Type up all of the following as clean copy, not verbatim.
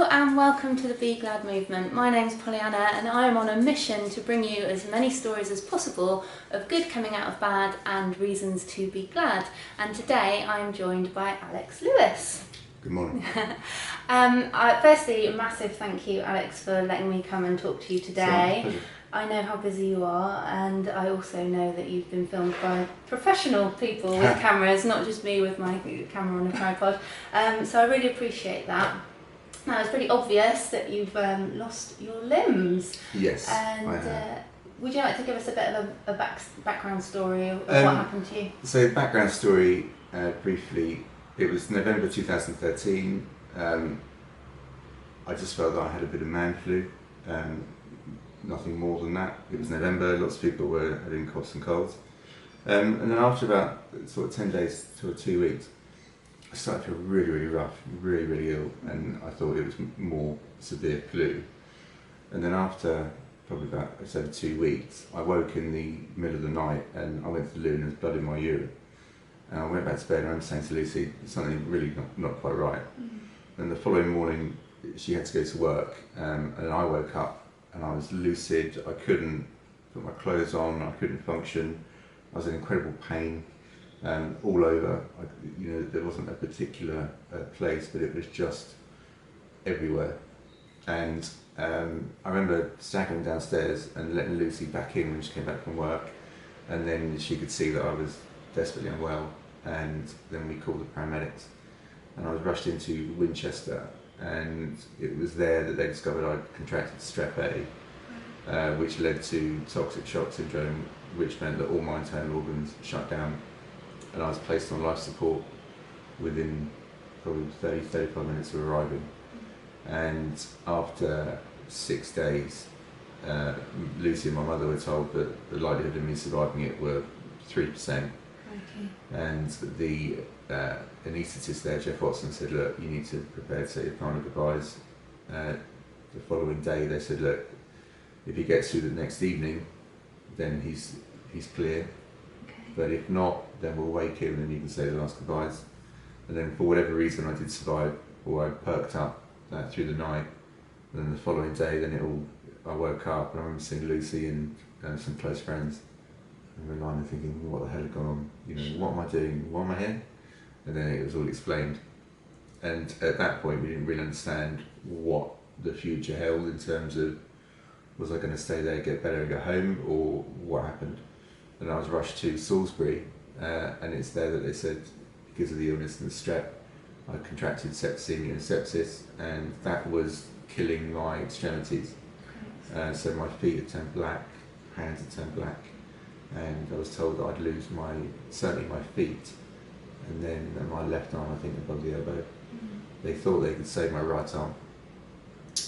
and welcome to the Be Glad movement. My name's Pollyanna and I am on a mission to bring you as many stories as possible of good coming out of bad and reasons to be glad. And today I'm joined by Alex Lewis. Good morning. Firstly, a massive thank you, Alex, for letting me come and talk to you today. I know how busy you are, and I also know that you've been filmed by professional people with cameras, not just me with my camera on a tripod. So I really appreciate that. Now, it's pretty obvious that you've lost your limbs. Yes, and I have. Would you like to give us a bit of a background story of what happened to you? So, background story, briefly, it was November 2013. I just felt that I had a bit of man flu. Nothing more than that. It was November, lots of people were having coughs and colds. And then after about sort of 10 days to 2 weeks, I started to feel really, really rough, really, really ill, and I thought it was more severe flu. And then after probably about, I said 2 weeks, I woke in the middle of the night and I went to the loo and there was blood in my urine. And I went back to bed and I remember saying to Lucy, something really not quite right. And the following morning, she had to go to work, and I woke up and I was lucid. I couldn't put my clothes on, I couldn't function. I was in incredible pain. All over, there wasn't a particular place, but it was just everywhere. And I remember staggering downstairs and letting Lucy back in when she came back from work, and then she could see that I was desperately unwell, and then we called the paramedics, and I was rushed into Winchester, and it was there that they discovered I'd contracted strep A, which led to toxic shock syndrome, which meant that all my internal organs shut down. And I was placed on life support within probably 30-35 minutes of arriving. And after 6 days, Lucy and my mother were told that the likelihood of me surviving it were 3%. Okay. And the anaesthetist there, Jeff Watson, said, look, you need to prepare to say your final goodbyes. The following day they said, look, if he gets through the next evening, then he's clear. But if not, then we'll wake him and you can say the last goodbyes. And then for whatever reason I did survive, or I perked up through the night. And then the following day, I woke up and I remember seeing Lucy and some close friends. And we were lying there thinking, what the hell had gone on? What am I doing? Why am I here? And then it was all explained. And at that point, we didn't really understand what the future held in terms of, was I going to stay there, get better and go home, or what happened? And I was rushed to Salisbury, and it's there that they said, because of the illness and the strep, I contracted septicemia and sepsis, and that was killing my extremities. So my feet had turned black, hands had turned black, and I was told that I'd lose certainly my feet, and then my left arm, I think, above the elbow. They thought they could save my right arm.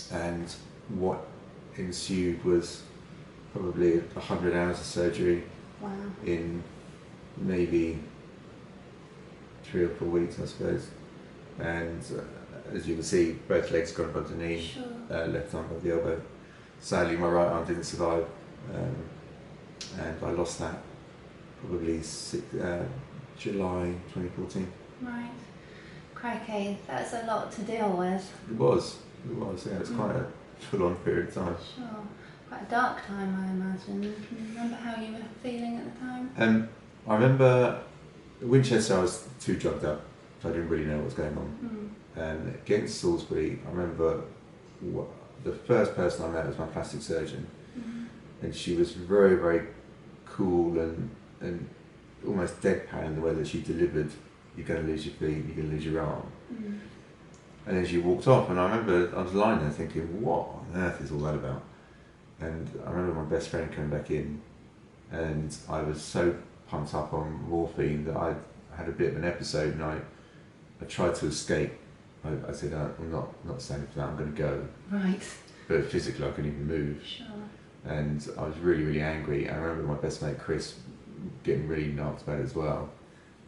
And what ensued was probably 100 hours of surgery. Wow. In maybe 3 or 4 weeks, I suppose. And as you can see, both legs gone above the knee, sure. Left arm above the elbow. Sadly, my right arm didn't survive, and I lost that probably July 2014. Right. Crikey, that's a lot to deal with. It was, yeah, it was quite a full-on period of time. Sure. Quite a dark time, I imagine. Can you remember how you were feeling at the time? I remember at Winchester I was too drugged up, so I didn't really know what was going on. And getting to Salisbury, I remember the first person I met was my plastic surgeon, and she was very, very cool and almost deadpan in the way that she delivered, you're going to lose your feet, you're going to lose your arm. And then she walked off, and I remember I was lying there thinking, what on earth is all that about? And I remember my best friend coming back in, and I was so pumped up on morphine that I had a bit of an episode, and I tried to escape. I said, I'm not standing for that, I'm going to go. Right. But physically I couldn't even move. Sure. And I was really, really angry. I remember my best mate Chris getting really knocked about it as well,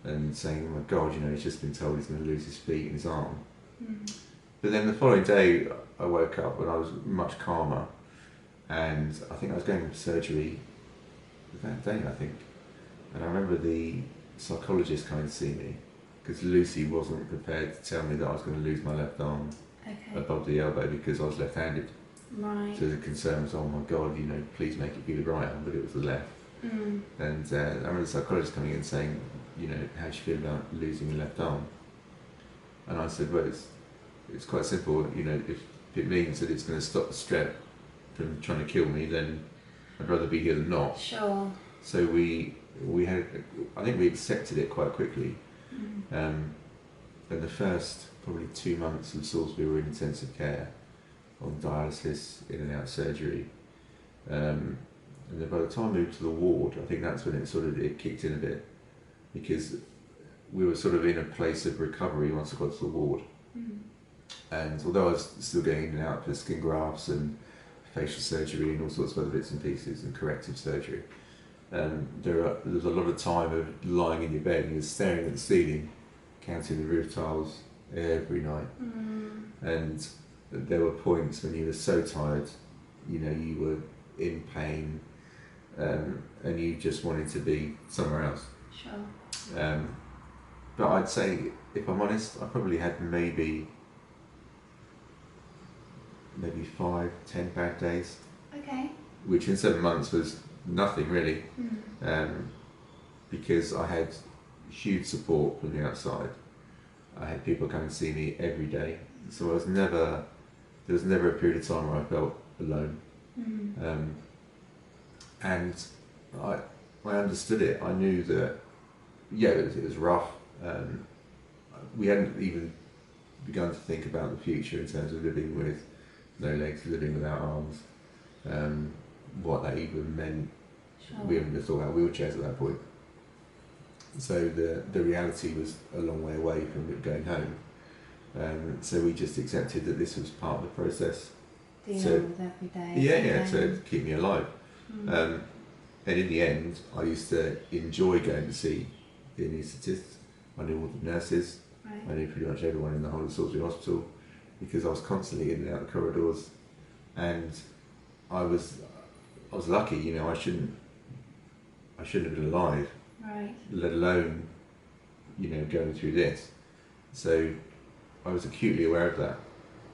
and saying, oh my God, he's just been told he's going to lose his feet and his arm. But then the following day I woke up and I was much calmer. And I think I was going for surgery that day, I think. And I remember the psychologist coming to see me, because Lucy wasn't prepared to tell me that I was going to lose my left arm. Okay. above the elbow because I was left-handed. Right. So the concern was, oh my God, please make it be the right arm, but it was the left. And I remember the psychologist coming in and saying, how do you feel about losing your left arm? And I said, well, it's quite simple. If it means that it's going to stop the strep from trying to kill me, then I'd rather be here than not. Sure. So we I think we accepted it quite quickly. And the first probably 2 months of Salisbury were in intensive care, on dialysis, in and out surgery. And then by the time I moved to the ward, I think that's when it kicked in a bit, because we were sort of in a place of recovery once I got to the ward. And although I was still going in and out for skin grafts and facial surgery and all sorts of other bits and pieces and corrective surgery, there's a lot of time of lying in your bed and you're staring at the ceiling, counting the roof tiles every night. And there were points when you were so tired, you were in pain, and you just wanted to be somewhere else. Sure. But I'd say, if I'm honest, I probably had maybe 5-10 bad days. Okay. Which in 7 months was nothing really, because I had huge support from the outside. I had people come and see me every day, so there was never a period of time where I felt alone. And I understood it. I knew that, it was rough. We hadn't even begun to think about the future in terms of living with no legs, living without arms, what that even meant. Sure. We hadn't thought about wheelchairs at that point. So the reality was a long way away from going home. So we just accepted that this was part of the process. Dealing with every day. To keep me alive. And in the end, I used to enjoy going to see the anaesthetists. I knew all the nurses. Right. I knew pretty much everyone in the whole of Salisbury Hospital, because I was constantly in and out the corridors, and I was lucky. I shouldn't have been alive. Right. Let alone, going through this. So I was acutely aware of that,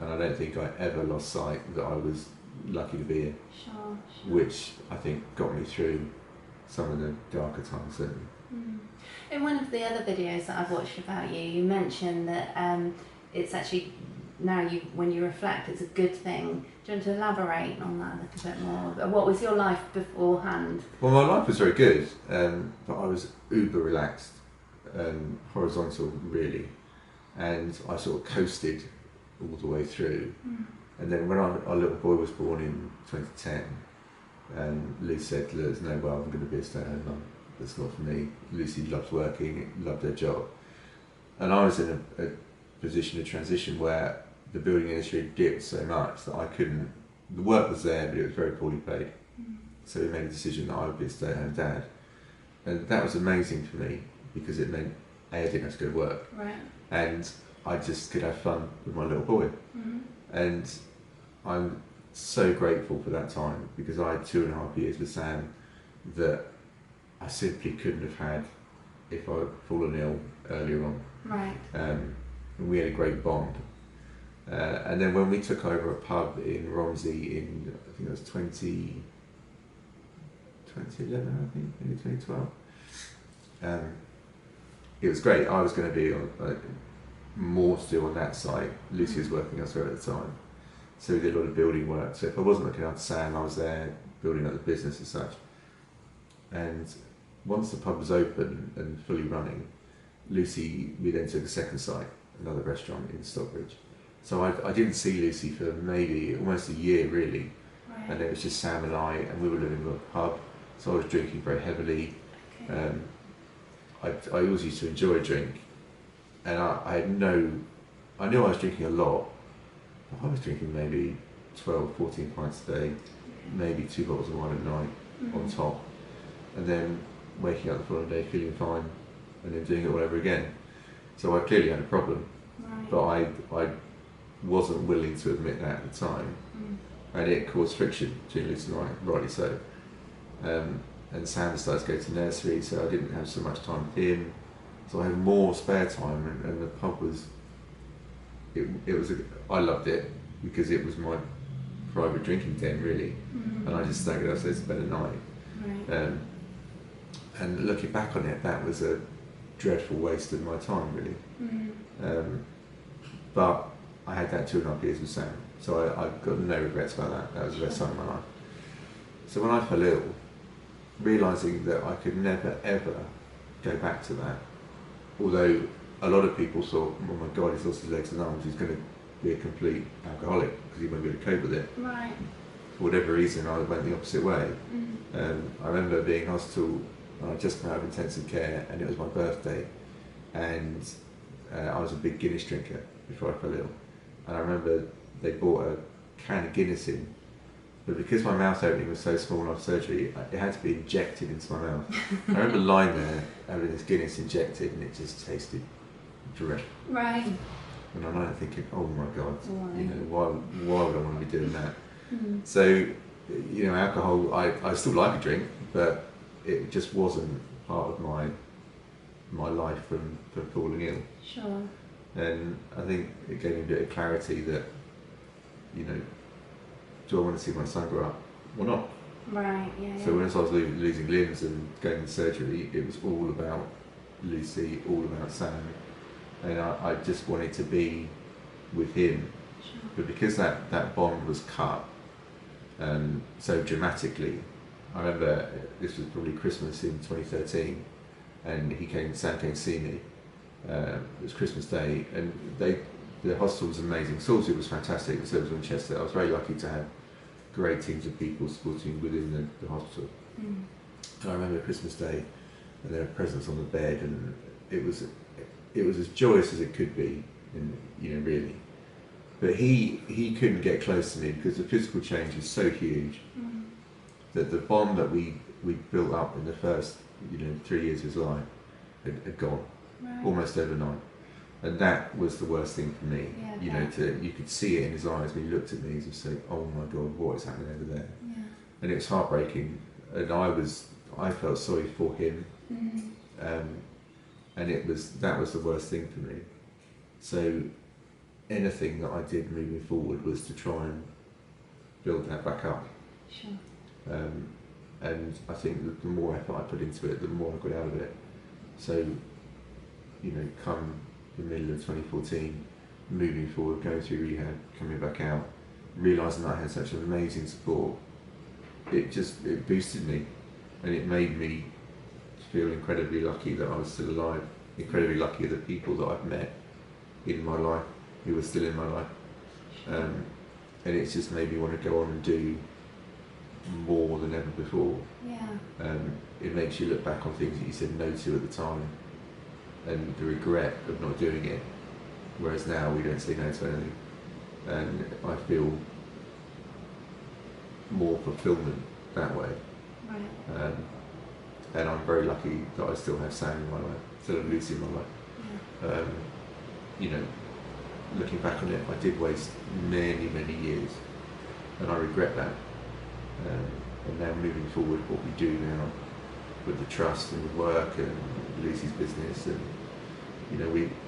and I don't think I ever lost sight that I was lucky to be here. Sure. Which I think got me through some of the darker times, certainly. In one of the other videos that I've watched about you, you mentioned that it's actually, now when you reflect, it's a good thing. Do you want to elaborate on that a little bit more? What was your life beforehand? Well, my life was very good, but I was uber relaxed, horizontal really, and I sort of coasted all the way through. And then when our little boy was born in 2010, Lou said, there's no way I'm going to be a stay-at-home mum. That's not for me. Lucy loved working, loved her job. And I was in a position of transition where the building industry dipped so much that I couldn't, the work was there, but it was very poorly paid. So we made a decision that I would be a stay-at-home dad. And that was amazing for me, because it meant, I didn't have to go to work. Right. And I just could have fun with my little boy. And I'm so grateful for that time, because I had 2.5 years with Sam that I simply couldn't have had if I'd fallen ill earlier on. Right. And we had a great bond. And then when we took over a pub in Romsey in, I think it was 2011, I think, maybe 2012. It was great. I was going to be on, more still on that site. Lucy was working elsewhere at the time. So we did a lot of building work. So if I wasn't looking after Sam, I was there building up the business as such. And once the pub was open and fully running, we then took a second site, another restaurant in Stockbridge. So I didn't see Lucy for maybe almost a year really. Right. And it was just Sam and I, and we were living in a pub. So I was drinking very heavily. Okay. I always used to enjoy a drink. And I knew I was drinking a lot. I was drinking maybe 12, 14 pints a day, maybe 2 bottles of wine at night on top. And then waking up the following day feeling fine, and then doing it all over again. So I clearly had a problem, but I wasn't willing to admit that at the time, and it caused friction between Lucy and I, rightly so. And Sam started to go to nursery, so I didn't have so much time with him, so I had more spare time, and the pub was, it was I loved it because it was my private drinking den, really, and I just staggered upstairs to bed at night. Right. And looking back on it, that was a dreadful waste of my time, really. But I had that 2.5 years with Sam, so I've got no regrets about that. That was the best time of my life. So when I fell ill, realising that I could never ever go back to that, although a lot of people thought, oh my God, he's lost his legs and arms, he's going to be a complete alcoholic because he won't be able to cope with it. Right. For whatever reason, I went the opposite way. I remember being in hospital, I just come out of intensive care, and it was my birthday, and I was a big Guinness drinker before I fell ill. And I remember they brought a can of Guinness in, but because my mouth opening was so small after surgery, it had to be injected into my mouth. I remember lying there having this Guinness injected, and it just tasted dreadful. Right. And I'm like thinking, oh my God, Why? you know, why would I want to be doing that? So, you know, alcohol, I still like a drink, but it just wasn't part of my life from falling ill. Sure. And I think it gave me a bit of clarity that, you know, do I want to see my son grow up or not? Right, yeah. So when I was losing limbs and going into surgery, it was all about Lucy, all about Sam, and I just wanted to be with him. Sure. But because that bond was cut so dramatically, I remember this was probably Christmas in 2013, and Sam came to see me. It was Christmas Day, and the hospital was amazing. Salisbury was fantastic, so was Winchester. I was very lucky to have great teams of people supporting within the hospital. And I remember Christmas Day, and there were presents on the bed, and it was as joyous as it could be, and you know, really. But he couldn't get close to me because the physical change is so huge that the bond that we built up in the first 3 years of his life had gone almost overnight. And that was the worst thing for me. You could see it in his eyes when he looked at me. He was saying, "Oh my God, what is happening over there?" Yeah. And it was heartbreaking. And I felt sorry for him. And that was the worst thing for me. So anything that I did moving forward was to try and build that back up. Sure. And I think that the more effort I put into it, the more I got out of it. So, come the middle of 2014, moving forward, going through rehab, coming back out, realising that I had such amazing support, it boosted me, and it made me feel incredibly lucky that I was still alive, incredibly lucky of the people that I've met in my life, who were still in my life. And it's just made me want to go on and do more than ever before. Yeah. It makes you look back on things that you said no to at the time, and the regret of not doing it, whereas now we don't say no to anything, and I feel more fulfillment that way. Right. And I'm very lucky that I still have Sam in my life, still have Lucy in my life. Yeah. Looking back on it, I did waste many, many years, and I regret that. And now moving forward, what we do now with the trust and the work and Lucy's business, and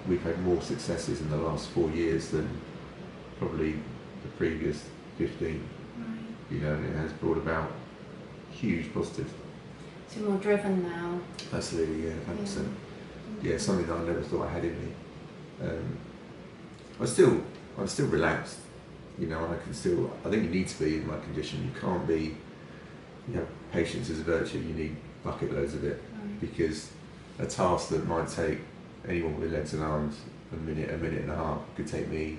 we've had more successes in the last 4 years than probably the previous 15. Right. And it has brought about huge positives. So you're more driven now. Absolutely, yeah, 100%. Yeah, something that I never thought I had in me. I'm still relaxed, and I think you need to be in my condition. You can't be, patience is a virtue, you need bucket loads of it, because a task that might take anyone with legs and arms a minute and a half could take me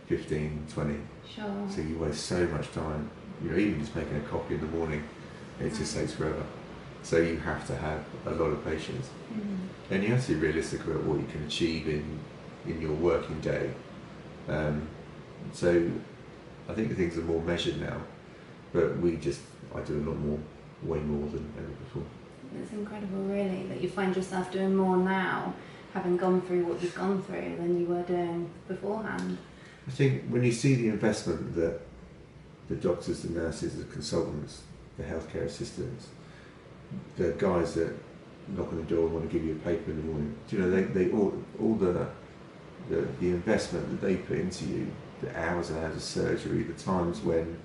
15, 20. Sure. So you waste so much time, even just making a coffee in the morning, it just takes forever. So you have to have a lot of patience. And you have to be realistic about what you can achieve in your working day. So I think things are more measured now, but I do a lot more, way more than ever before. It's incredible, really, that you find yourself doing more now, having gone through what you've gone through, than you were doing beforehand. I think when you see the investment that the doctors, the nurses, the consultants, the healthcare assistants, the guys that knock on the door and want to give you a paper in the morning, they all the investment that they put into you the hours and hours of surgery, the times when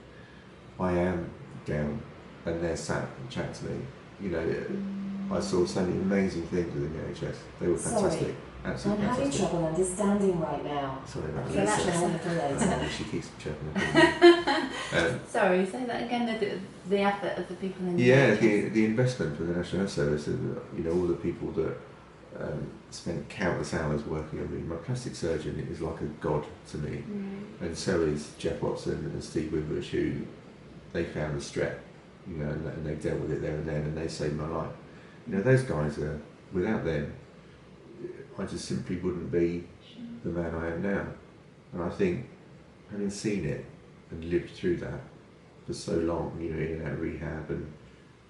I am down and they're sat and chatting to me. You know, I saw so many amazing things within the NHS. They were fantastic. Sorry, absolutely I'm fantastic. having trouble understanding right now. Sorry about So that. that's Try a little later. She keeps chirping. Sorry, say that again. The effort of the people in the Yeah, NHS. the investment for the National Health Service, and you know, all the people that spent countless hours working on me. My plastic surgeon is like a god to me, and so is Jeff Watson and Steve Wimbush, who they found the strep, you know, and they dealt with it there and then, and they saved my life. You know, those guys are, without them, I just simply wouldn't be the man I am now. And I think, having seen it and lived through that for so long, you know, in and out of rehab, and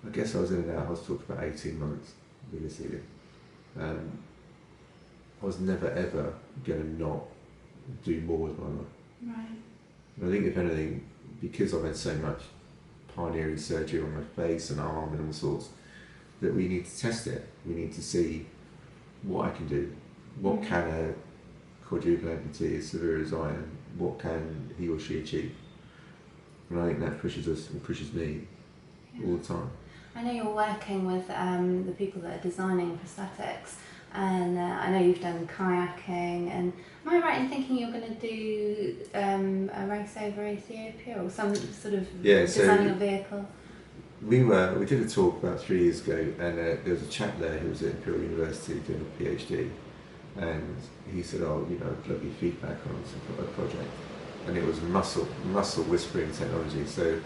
I guess I was in and out of hospital for about 18 months, realistically. I was never ever going to not do more with my life. Right. And I think, if anything, because I've had so much pioneering surgery on my face and arm and all sorts, that we need to test it. We need to see what I can do. What can a quadruple amputee as severe as I am, what can he or she achieve? And I think that pushes us, and pushes me all the time. I know you're working with the people that are designing prosthetics, and I know you've done kayaking, and am I right in thinking you're going to do a race over Ethiopia or some sort of designing a vehicle? We did a talk about 3 years ago, and there was a chap there who was at Imperial University doing a PhD, and he said, "Oh, you know, I'd love your feedback on a project," and it was muscle whispering technology. So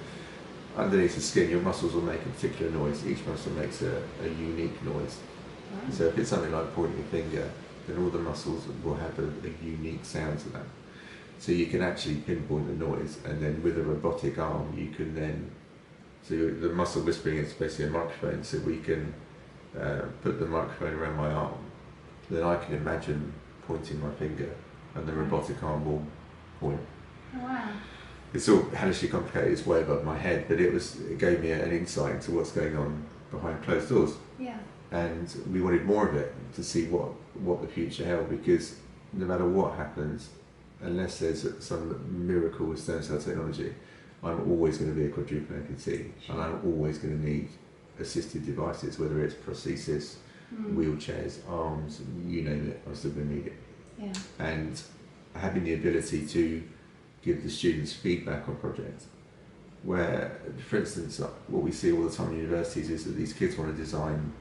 underneath the skin, your muscles will make a particular noise. Each muscle makes a unique noise. Wow. So if it's something like pointing a finger, then all the muscles will have a unique sound to that. So you can actually pinpoint the noise, and then with a robotic arm, you can then, so the muscle whispering is basically a microphone, so we can put the microphone around my arm, then I can imagine pointing my finger, and the robotic arm will point. Wow. It's all hellishly complicated, it's way above my head, but it gave me an insight into what's going on behind closed doors. Yeah. And we wanted more of it to see what the future held, because no matter what happens, unless there's some miracle with stem cell technology, I'm always going to be a quadruple amputee, and I'm always going to need assisted devices, whether it's prosthesis, wheelchairs, arms, you name it, I'm still going to need it. Yeah. And having the ability to give the students feedback on projects, where, for instance, what we see all the time in universities is that these kids want to design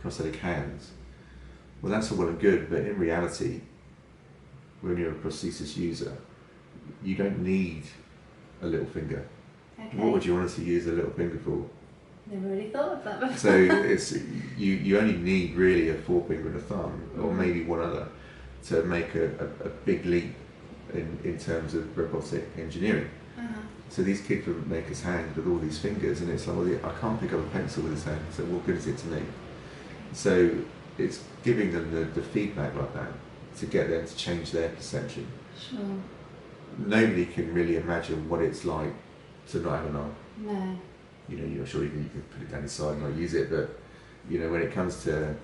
prosthetic hands. Well, that's all well and good, but in reality, when you're a prosthesis user, you don't need a little finger. Okay. What would you want us to use a little finger for? Never really thought of that before. So it's you only need really a forefinger and a thumb, or maybe one other, to make a big leap in terms of robotic engineering. So these kids would make us hands with all these fingers, and it's like, well, I can't pick up a pencil with this hand, so what good is it to me? So it's giving them the feedback like that to get them to change their perception. Sure. Nobody can really imagine what it's like to not have an arm. No. You know, you're sure you can put it down the side and not use it, but you know, when it comes to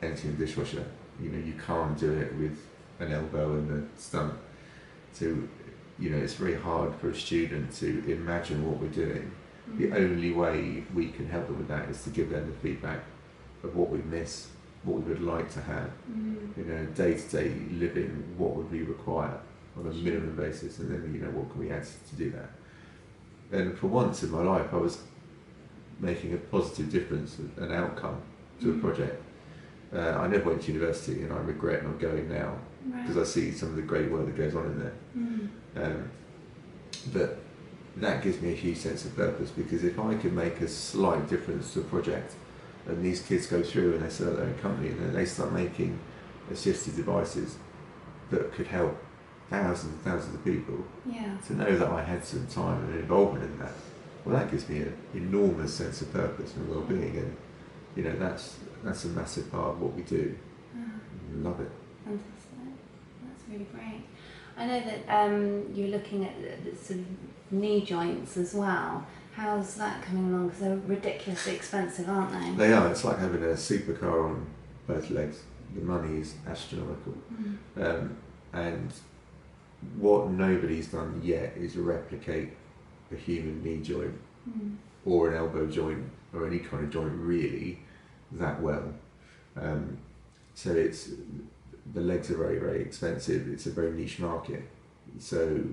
emptying the dishwasher, you know, you can't do it with an elbow and a stump. So, you know, it's very hard for a student to imagine what we're doing. The only way we can help them with that is to give them the feedback of what we miss, what we would like to have. You know, day-to-day living, what would we require on a minimum basis, and then, you know, what can we add to do that? And for once in my life, I was making a positive difference, an outcome to a project. I never went to university, and I regret not going now, because I see some of the great work that goes on in there. But that gives me a huge sense of purpose, because if I can make a slight difference to a project, and these kids go through and they set up their own company, and then they start making assistive devices that could help thousands and thousands of people, to know that I had some time and involvement in that, well, that gives me an enormous sense of purpose and well-being, and you know, that's a massive part of what we do. Love it. Fantastic. That's really great. I know that you're looking at the sort of knee joints as well. How's that coming along? Because they're ridiculously expensive, aren't they? They are. It's like having a supercar on both legs. The money is astronomical. And what nobody's done yet is replicate a human knee joint or an elbow joint or any kind of joint really that well. So the legs are very, very expensive. It's a very niche market. So,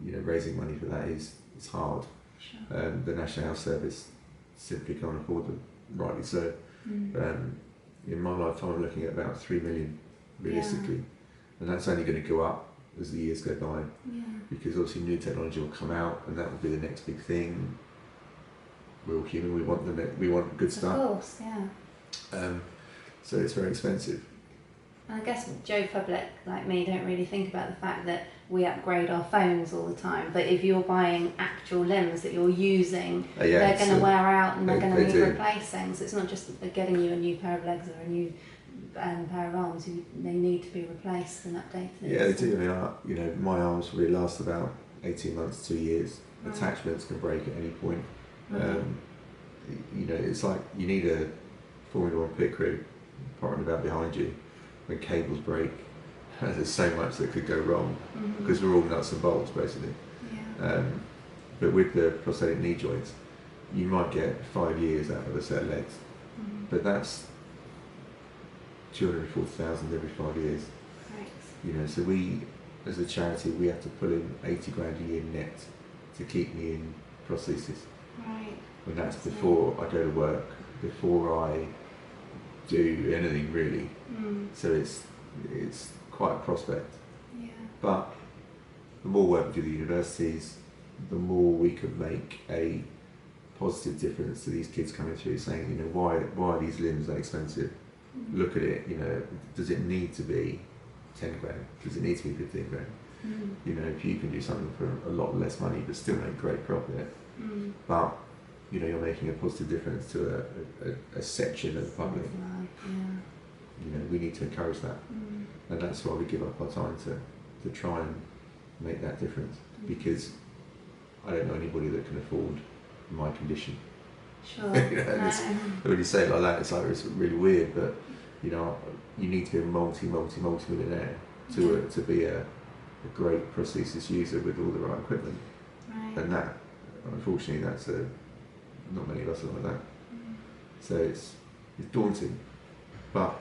raising money for that is hard. Sure. The National Health Service simply can't afford them, rightly so. In my lifetime, I'm looking at about 3 million realistically, and that's only going to go up as the years go by, because obviously new technology will come out, and that will be the next big thing. We're all human. We want good stuff. Of course, yeah. So it's very expensive. And I guess Joe public like me don't really think about the fact that we upgrade our phones all the time. But if you're buying actual limbs that you're using, they're going to wear out and they're going to need replacing. So it's not just getting you a new pair of legs or a new pair of arms. They need to be replaced and updated. Yeah, they do. I mean, my arms really last about 18 months, 2 years. Right. Attachments can break at any point. It's like you need a Formula 1 pit crew parting about behind you. When cables break, there's so much that could go wrong because we're all nuts and bolts basically. Yeah. But with the prosthetic knee joints, you might get 5 years out of a set of legs, but that's 240,000 every 5 years. Right. So we, as a charity, we have to pull in 80 grand a year net to keep me in prosthesis. Right. And that's before I go to work, before I do anything really. So it's quite a prospect. Yeah. But the more work we do at the universities, the more we can make a positive difference to these kids coming through, saying, why are these limbs that expensive? Look at it, does it need to be 10 grand? Does it need to be 15 grand? If you can do something for a lot less money but still make great profit, but you're making a positive difference to a section of the public. We need to encourage that, and that's why we give up our time to try and make that difference, because I don't know anybody that can afford my condition. Sure. When you say it like that, it's really weird, but you need to be a multi-millionaire to be a great prosthesis user with all the right equipment. Right. And that, unfortunately, not many of us are like that. So it's daunting, but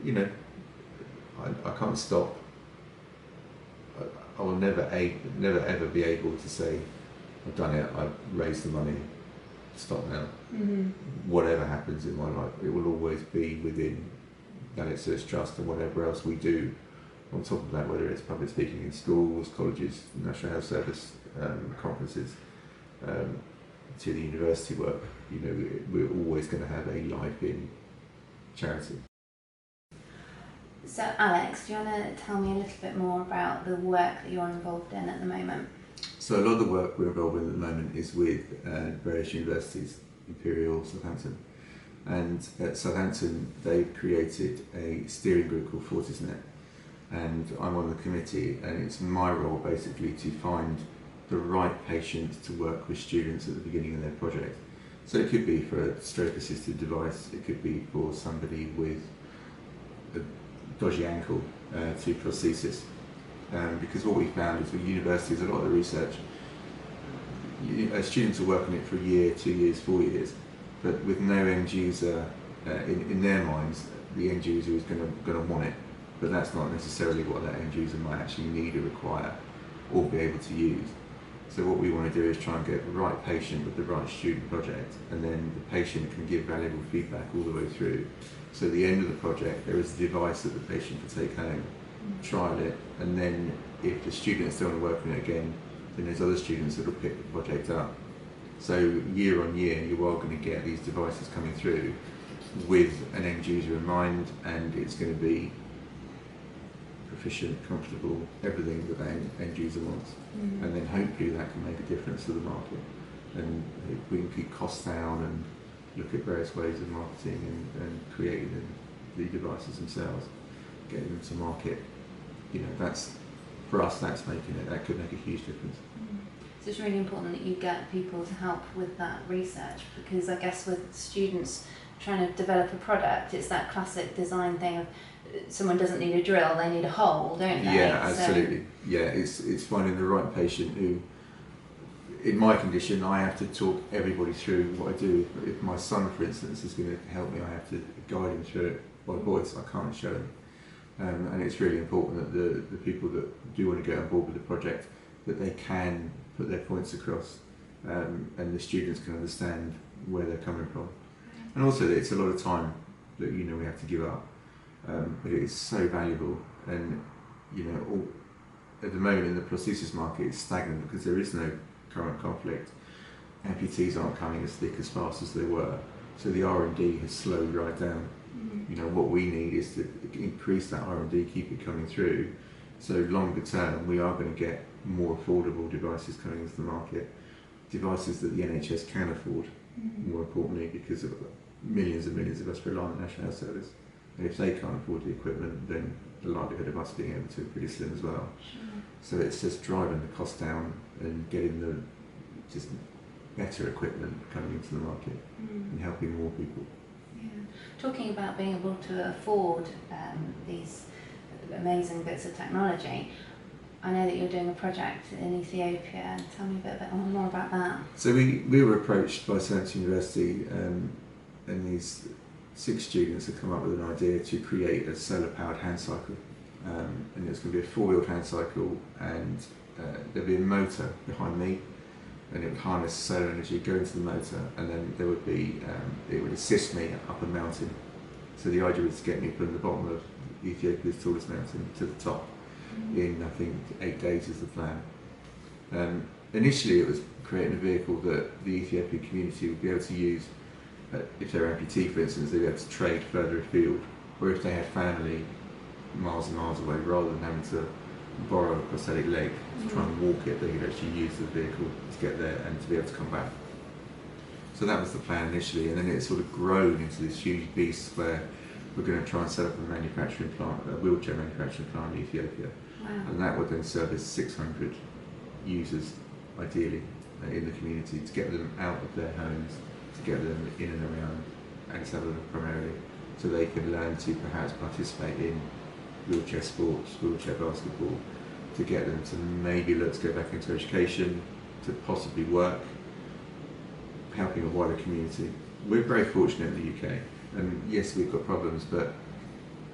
I can't stop. I will never ever be able to say I've done it, I've raised the money, stop now. Whatever happens in my life, it will always be within Alex Trust and whatever else we do on top of that, whether it's public speaking in schools, colleges, National Health Service conferences, to the university work. We're always going to have a life in charity. So Alex, do you want to tell me a little bit more about the work that you're involved in at the moment? So a lot of the work we're involved in at the moment is with various universities, Imperial, Southampton. And at Southampton, they've created a steering group called FortisNet. And I'm on the committee, and it's my role basically to find the right patient to work with students at the beginning of their project. So it could be for a stroke-assisted device, it could be for somebody with a dodgy ankle to prosthesis. Because what we found is with universities, a lot of the research, students are working it for a year, 2 years, 4 years, but with no end user in their minds, the end user is going to want it, but that's not necessarily what that end user might actually need or require or be able to use. So what we want to do is try and get the right patient with the right student project, and then the patient can give valuable feedback all the way through. So at the end of the project, there is a device that the patient can take home, trial it, and then if the students don't want to work on it again, then there's other students that will pick the project up. So year on year, you are going to get these devices coming through with an end user in mind, and it's going to be proficient, comfortable, everything that an end user wants. And then hopefully that can make a difference to the market. And if we can keep costs down and look at various ways of marketing and creating the devices themselves, getting them to market, that's, for us, that could make a huge difference. So it's really important that you get people to help with that research, because I guess with students trying to develop a product, it's that classic design thing of someone doesn't need a drill, they need a hole, don't they? Yeah, absolutely. Yeah, it's finding the right patient who, in my condition, I have to talk everybody through what I do. If my son, for instance, is going to help me, I have to guide him through it by voice. I can't show him. And it's really important that the people that do want to get on board with the project, that they can put their points across, and the students can understand where they're coming from. And also that it's a lot of time that we have to give up, but it is so valuable. And at the moment in the prosthesis market, it's stagnant because there is no current conflict. Amputees aren't coming as thick as fast as they were, so the R&D has slowed right down. What we need is to increase that R&D, keep it coming through, so longer term we are going to get more affordable devices coming into the market, devices that the NHS can afford, more importantly, because of millions and millions of us rely on the National Health Service, and if they can't afford the equipment, then the likelihood of us being able to is pretty slim as well. So it's just driving the cost down and getting the just better equipment coming into the market and helping more people. Yeah. Talking about being able to afford these amazing bits of technology, I know that you're doing a project in Ethiopia. Tell me a bit more about that. So we were approached by Science University, and these 6 students had come up with an idea to create a solar-powered hand cycle. And it was going to be a 4-wheeled hand cycle, and there'd be a motor behind me, and it would harness solar energy, go into the motor, and then there would be, it would assist me up a mountain. So the idea was to get me from the bottom of Ethiopia's tallest mountain to the top in, I think, 8 days is the plan. Initially it was creating a vehicle that the Ethiopian community would be able to use. If they're amputee, for instance, they'd be able to trade further afield, or if they had family miles and miles away, rather than having to borrow a prosthetic leg to try and walk it, they could actually use the vehicle to get there and to be able to come back. So that was the plan initially, and then it sort of grown into this huge beast where we're going to try and set up a manufacturing plant, a wheelchair manufacturing plant in Ethiopia. Wow. And that would then service 600 users, ideally, in the community, to get them out of their homes, to get them in and around Addis Ababa primarily, so they can learn to perhaps participate in wheelchair sports, wheelchair basketball, to get them to maybe look to go back into education, to possibly work, helping a wider community. We're very fortunate in the UK, and yes, we've got problems, but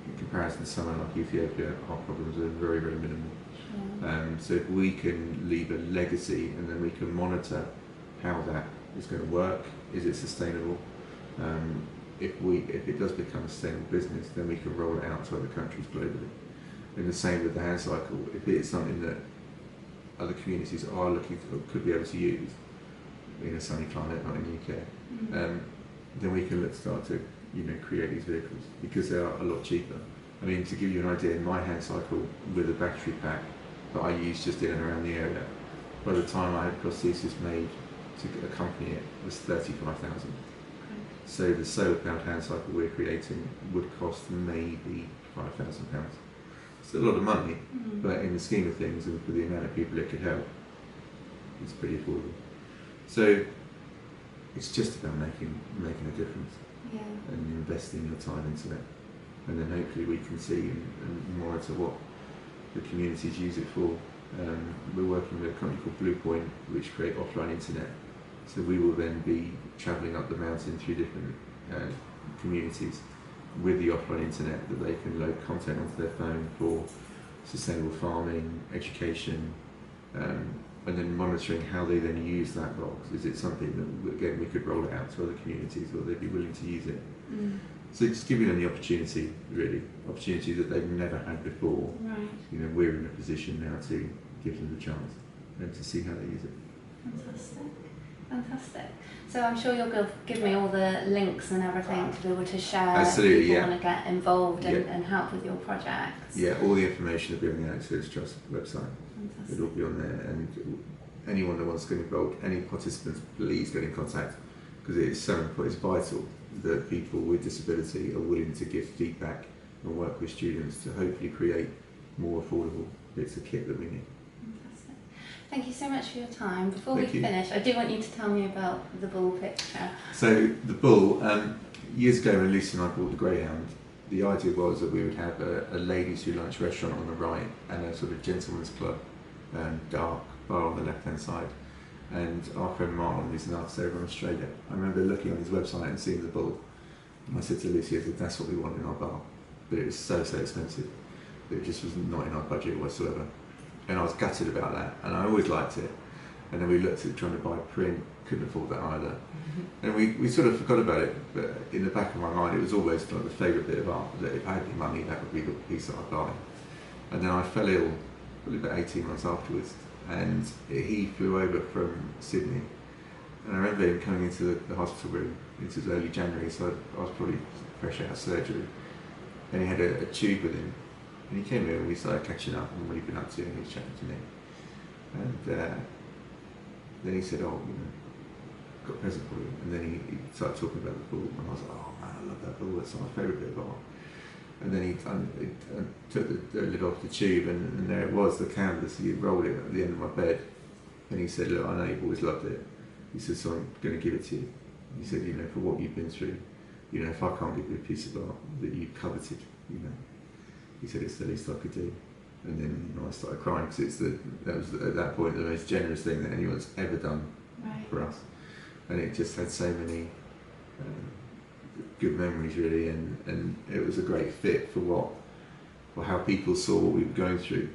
in comparison to somewhere like Ethiopia, our problems are very, very minimal. So if we can leave a legacy, and then we can monitor how that is going to work, is it sustainable? If it does become a sustainable business, then we can roll it out to other countries globally. And the same with the hand cycle. If it's something that other communities are looking to, could be able to use in a sunny climate, not in the UK, then we can start to create these vehicles, because they are a lot cheaper. I mean, to give you an idea, my hand cycle with a battery pack that I use just in and around the area, by the time I had prosthesis made to accompany it, was 35,000. So the solar-powered hand cycle we're creating would cost maybe £5,000. It's a lot of money, but in the scheme of things and for the amount of people it could help, it's pretty affordable. So it's just about making a difference, and investing your time into it, and then hopefully we can see and monitor what the communities use it for. We're working with a company called Blue Point, which create offline internet. So we will then be travelling up the mountain through different communities with the offline internet, that they can load content onto their phone for sustainable farming, education, and then monitoring how they then use that box. Is it something that, again, we could roll it out to other communities, or they'd be willing to use it? So just giving them the opportunity, really, opportunity that they've never had before. Right. We're in a position now to give them the chance and to see how they use it. Fantastic. Fantastic. So I'm sure you'll give me all the links and everything to be able to share. Absolutely, if people yeah. want to get involved and help with your projects. Yeah, all the information will be on the Alex Trust website. Fantastic. It'll be on there, and anyone that wants to get involved, any participants, please get in contact, because it is so important. It's vital that people with disability are willing to give feedback and work with students to hopefully create more affordable bits of kit that we need. Fantastic. Thank you so much for your time. Before Thank we you. finish, I do want you to tell me about the bull picture. So the bull, years ago when Lucy and I bought the greyhound, the idea was that we would have a ladies who lunch restaurant on the right and a sort of gentleman's club, dark bar on the left hand side. And our friend Marlon, who's an artist over in Australia, I remember looking on his website and seeing the bull. And I said to Lucy, I said, that's what we want in our bar. But it was so expensive. It just was not in our budget whatsoever. And I was gutted about that, and I always liked it. And then we looked at trying to buy print, couldn't afford that either. Mm-hmm. And we sort of forgot about it, but in the back of my mind it was always like the favourite bit of art, that if I had any money that would be the piece that I'd buy. And then I fell ill probably about 18 months afterwards, and he flew over from Sydney. And I remember him coming into the hospital room. It was early January, so I was probably fresh out of surgery. And he had a tube with him. And he came in and we started catching up on what he'd been up to, and he was chatting to me. And then he said, oh, you know, got a present for you. And then he started talking about the bull, and I was like, oh man, I love that bull, that's my favourite bit of art. And then he took the lid off the tube, and there it was, the canvas. He rolled it at the end of my bed, and he said, look, I know you've always loved it. He said, so I'm going to give it to you. He said, you know, for what you've been through, you know, if I can't give you a piece of art that you coveted, you know, he said it's the least I could do. And then, you know, I started crying, because that was at that point the most generous thing that anyone's ever done for us. And it just had so many good memories, really, and it was a great fit for how people saw what we were going through.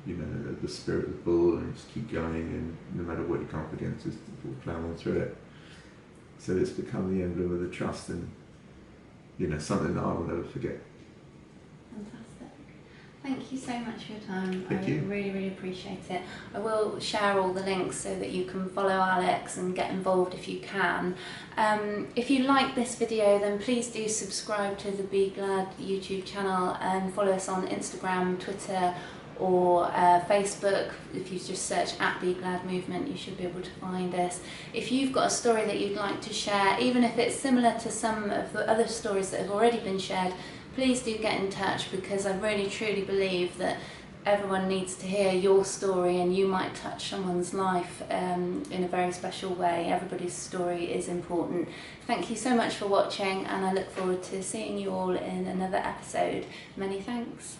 You know, the spirit of the bull, and just keep going, and no matter what you come up against, just plow on through it. So it's become the emblem of the trust, and you know, something that I will never forget. Fantastic. Thank you so much for your time. Thank you. Really, really appreciate it. I will share all the links so that you can follow Alex and get involved if you can. If you like this video, then please do subscribe to the Be Glad YouTube channel and follow us on Instagram, Twitter, or Facebook. If you just search at Be Glad Movement, you should be able to find us. If you've got a story that you'd like to share, even if it's similar to some of the other stories that have already been shared, please do get in touch, because I really truly believe that everyone needs to hear your story, and you might touch someone's life in a very special way. Everybody's story is important. Thank you so much for watching, and I look forward to seeing you all in another episode. Many thanks.